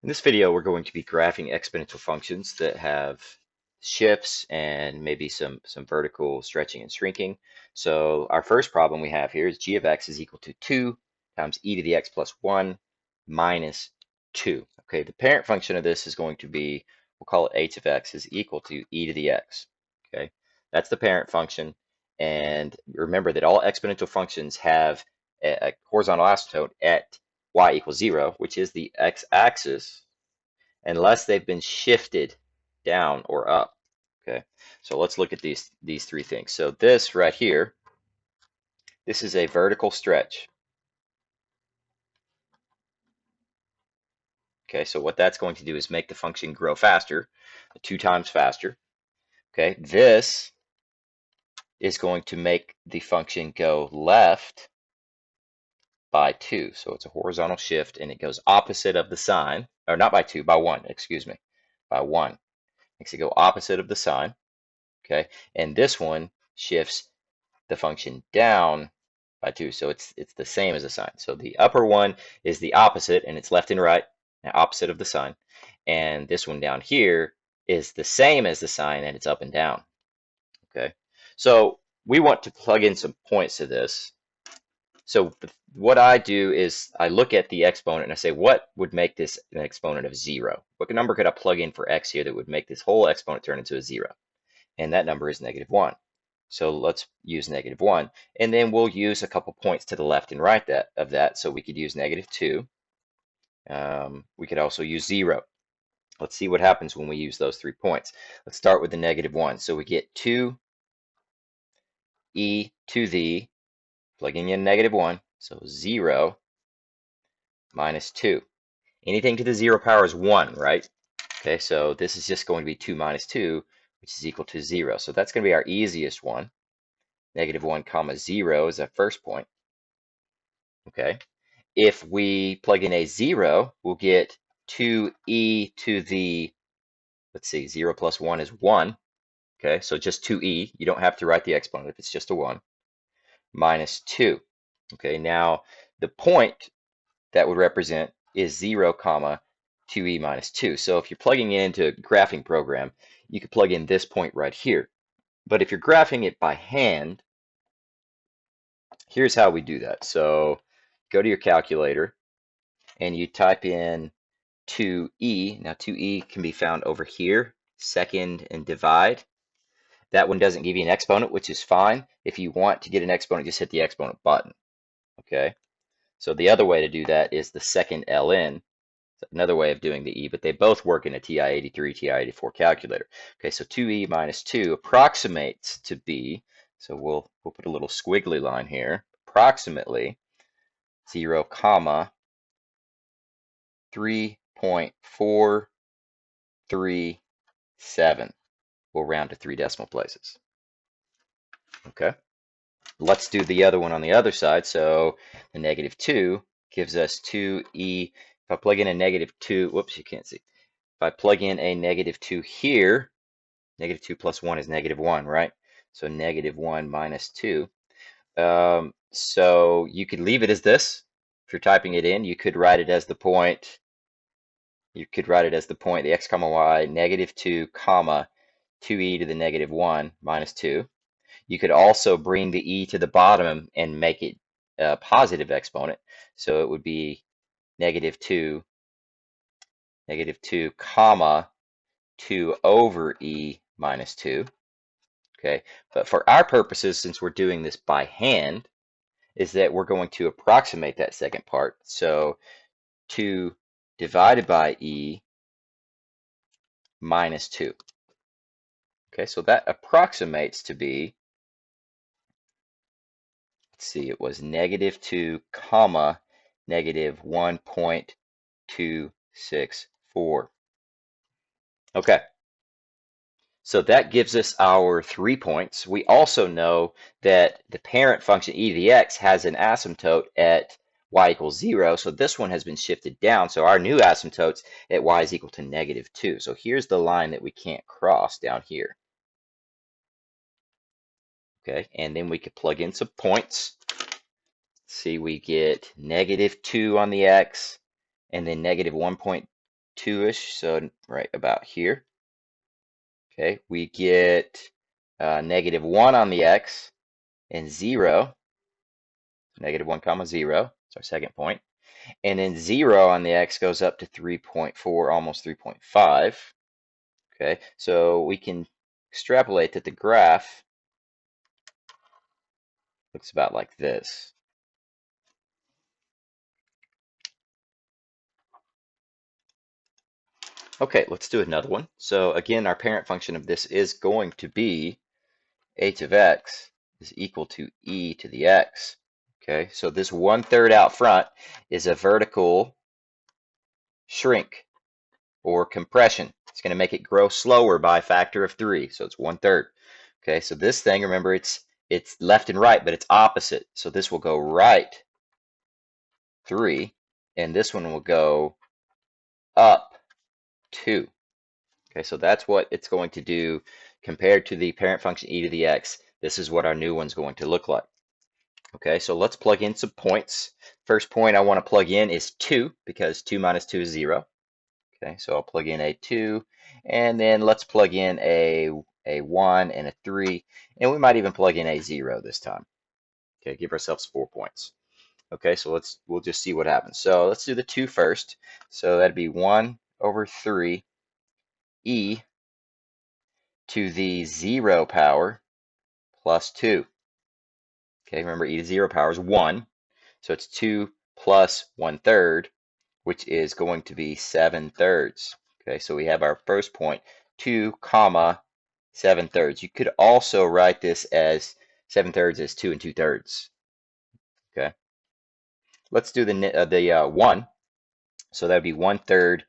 In this video, we're going to be graphing exponential functions that have shifts and maybe some vertical stretching and shrinking. So our first problem we have here is g of x is equal to 2 times e to the x plus 1 minus 2. Okay, the parent function of this is going to be, we'll call it h of x is equal to e to the x. Okay, that's the parent function. And remember that all exponential functions have a horizontal asymptote at y equals 0, which is the x-axis, unless they've been shifted down or up. Okay, so let's look at these three things. So this right here, this is a vertical stretch. Okay, so what that's going to do is make the function grow faster, 2 times faster. Okay, this is going to make the function go left by 2. So it's a horizontal shift and it goes opposite of the sign, or not by 2, by 1, excuse me, by 1. Makes it go opposite of the sign. Okay, and this one shifts the function down by 2, so it's the same as the sign. So the upper one is the opposite, and it's left and right, opposite of the sign. And this one down here is the same as the sign, and it's up and down. Okay, so we want to plug in some points to this. So what I do is I look at the exponent and I say, what would make this an exponent of 0? What number could I plug in for x here that would make this whole exponent turn into a 0? And that number is -1. So let's use -1, and then we'll use a couple points to the left and right of that. So we could use -2. We could also use 0. Let's see what happens when we use those 3 points. Let's start with the -1. So we get 2e to the, plugging in -1, so 0 minus 2. Anything to the 0 power is 1, right? Okay, so this is just going to be 2 minus 2, which is equal to 0. So that's going to be our easiest one. -1 comma 0 is our first point. Okay, if we plug in a 0, we'll get 2e to the, let's see, 0 plus 1 is 1. Okay, so just 2e. You don't have to write the exponent if it's just a 1. Minus 2. Okay, now the point that would represent is 0 comma 2e minus 2. So if you're plugging it into a graphing program, you could plug in this point right here. But if you're graphing it by hand, here's how we do that. So go to your calculator and you type in 2e. Now 2e can be found over here, second and divide. That one doesn't give you an exponent, which is fine. If you want to get an exponent, just hit the exponent button. Okay, so the other way to do that is the second ln. Another way of doing the e, but they both work in a TI-83, TI-84 calculator. Okay, so 2e minus 2 approximates to be, so we'll put a little squiggly line here, approximately 0 comma 3.437. We'll round to 3 decimal places. Okay, let's do the other one on the other side. So the -2 gives us 2e. If I plug in a -2, whoops, you can't see. If I plug in a -2 here, -2 plus 1 is -1, right? So -1 minus 2. So you could leave it as this. If you're typing it in, you could write it as the point. You could write it as the point, the x comma y, -2 comma 2e to the -1 minus 2. You could also bring the e to the bottom and make it a positive exponent. So it would be -2 comma 2 over e minus 2. Okay, but for our purposes, since we're doing this by hand, is that we're going to approximate that second part. So 2 divided by e minus 2. Okay, so that approximates to be, let's see, it was -2 comma -1.264. Okay, so that gives us our 3 points. We also know that the parent function e to the x has an asymptote at y equals 0, so this one has been shifted down. So our new asymptote's at y is equal to -2. So here's the line that we can't cross down here. Okay, and then we could plug in some points. See, we get -2 on the x, and then -1.264 2-ish, so right about here. Okay, we get -1 on the x and 0, -1 comma 0, it's our second point. And then 0 on the x goes up to 3.4, almost 3.5. Okay, so we can extrapolate that the graph looks about like this. Okay, let's do another one. So again, our parent function of this is going to be h of x is equal to e to the x. Okay, so this 1/3 out front is a vertical shrink or compression. It's going to make it grow slower by a factor of 3, so it's 1/3. Okay, so this thing, remember, it's left and right, but it's opposite. So this will go right 3, and this one will go up 2. Okay, so that's what it's going to do compared to the parent function e to the x. This is what our new one's going to look like. Okay, so let's plug in some points. First point I want to plug in is 2, because 2 minus 2 is 0. Okay, so I'll plug in a 2, and then let's plug in a 1 and a 3, and we might even plug in a 0 this time. Okay, give ourselves 4 points. Okay, so we'll just see what happens. So let's do the 2 first. So that'd be 1/3 e to the 0 power plus 2. Okay, remember e to 0 power is 1. So it's 2 plus 1/3, which is going to be 7/3. Okay, so we have our first point, 2 comma 7/3. You could also write this as 7/3 as 2 2/3. Okay, let's do the 1. So that would be 1/3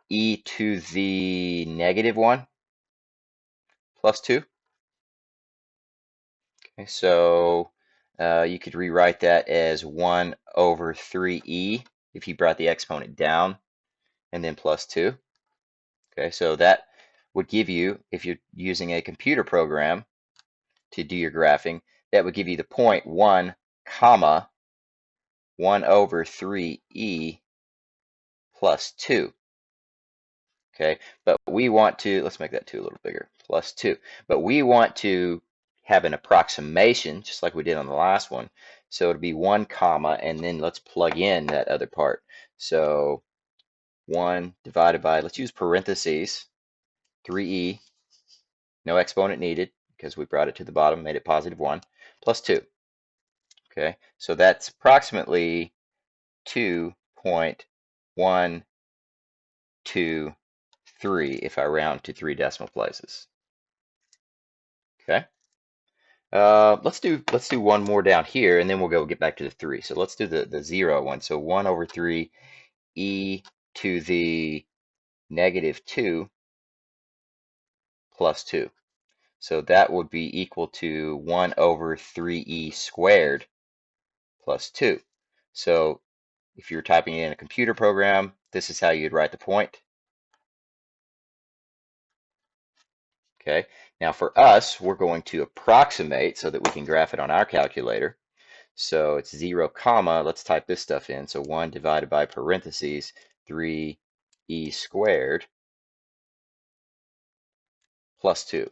e to the -1 plus 2. Okay, so you could rewrite that as 1/3e if you brought the exponent down, and then plus 2. Okay, so that would give you, if you're using a computer program to do your graphing, that would give you the point 1 comma 1/3e plus 2. Okay, but we want to, let's make that 2 a little bigger, plus 2. But we want to have an approximation, just like we did on the last one. So it'd be 1 comma, and then let's plug in that other part. So 1 divided by, let's use parentheses, 3e, no exponent needed, because we brought it to the bottom, made it +1, plus 2. Okay, so that's approximately 2.123 if I round to 3 decimal places. Okay. Let's do one more down here, and then we'll get back to the 3. So let's do the 0 one. So 1/3 e to the -2 plus 2. So that would be equal to 1/3e squared plus 2. So if you're typing in a computer program, this is how you'd write the point. Okay. Now for us, we're going to approximate so that we can graph it on our calculator. So it's 0 comma, let's type this stuff in. So 1 divided by parentheses 3e squared plus 2.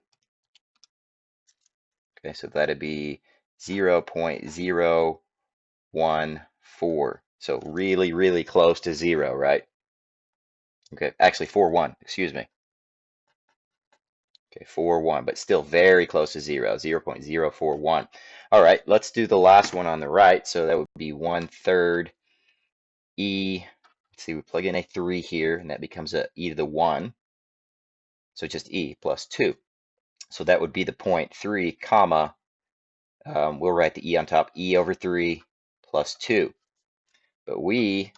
Okay, so that'd be 0.014. So really, really close to 0, right? Okay, actually 4.1, excuse me. Okay, 4.1, but still very close to 0, 0.041. All right, let's do the last one on the right. So that would be 1/3 e. Let's see, we plug in a 3 here, and that becomes a e to the 1. So just e plus 2. So that would be the point 3 comma, we'll write the e on top, e/3 plus 2. But we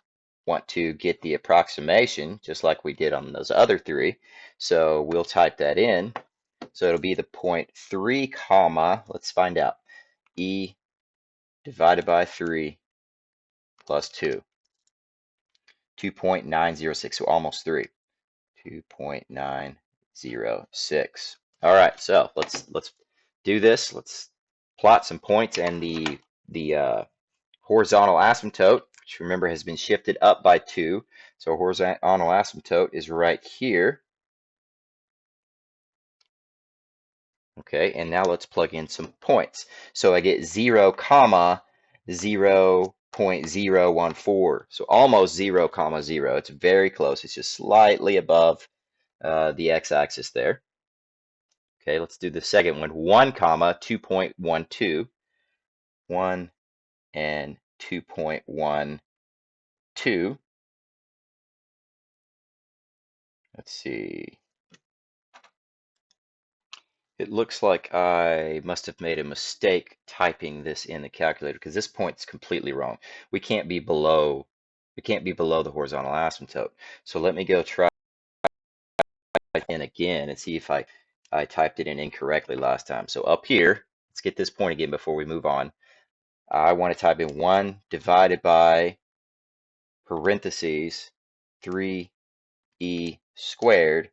want to get the approximation just like we did on those other 3. So we'll type that in. So it'll be the point 3 comma, let's find out, e divided by 3 plus 2. 2.906, so almost 3. 2.906. All right, so let's do this. Let's plot some points and the horizontal asymptote. which remember has been shifted up by 2. So horizontal asymptote is right here. Okay, and now let's plug in some points. So I get 0, comma 0.014. So almost 0, comma 0. It's very close. It's just slightly above the x-axis there. Okay, let's do the second one. 1, comma 2.12. 1 and 2.12. Let's see. It looks like I must have made a mistake typing this in the calculator because this point's completely wrong. We can't be below the horizontal asymptote. So let me go try it in again and see if I typed it in incorrectly last time. So up here, let's get this point again before we move on. I want to type in 1 divided by parentheses 3e squared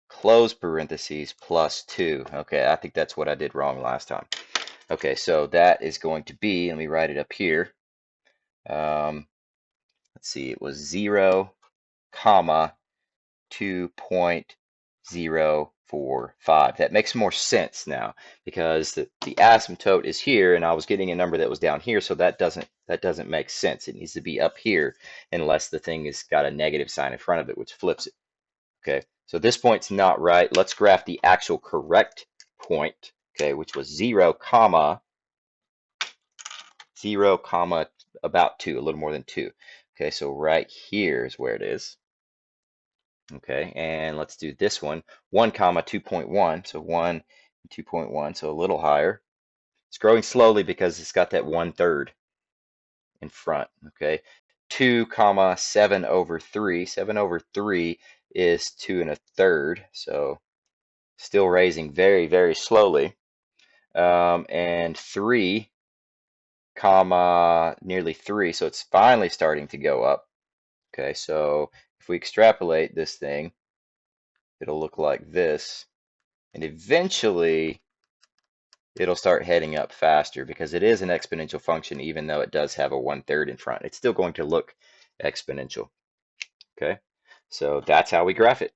close parentheses plus 2. Okay, I think that's what I did wrong last time. Okay, so that is going to be, let me write it up here. Let's see, it was 0, comma 2.045. That makes more sense now because the asymptote is here and I was getting a number that was down here, so that doesn't make sense. It needs to be up here unless the thing has got a negative sign in front of it, which flips it. Okay, so this point's not right. Let's graph the actual correct point, okay, which was 0, comma 0, comma about 2, a little more than 2. Okay, so right here is where it is. Okay, and let's do this one. 1, comma 2.1, so 1, 2.1, so a little higher. It's growing slowly because it's got that 1/3 in front, okay. 2, comma 7 over 3. 7 over 3 is 2 1/3, so still raising very, very slowly. And 3, comma nearly 3, so it's finally starting to go up. Okay, so if we extrapolate this thing, it'll look like this, and eventually it'll start heading up faster because it is an exponential function, even though it does have a 1/3 in front. It's still going to look exponential. Okay, so that's how we graph it.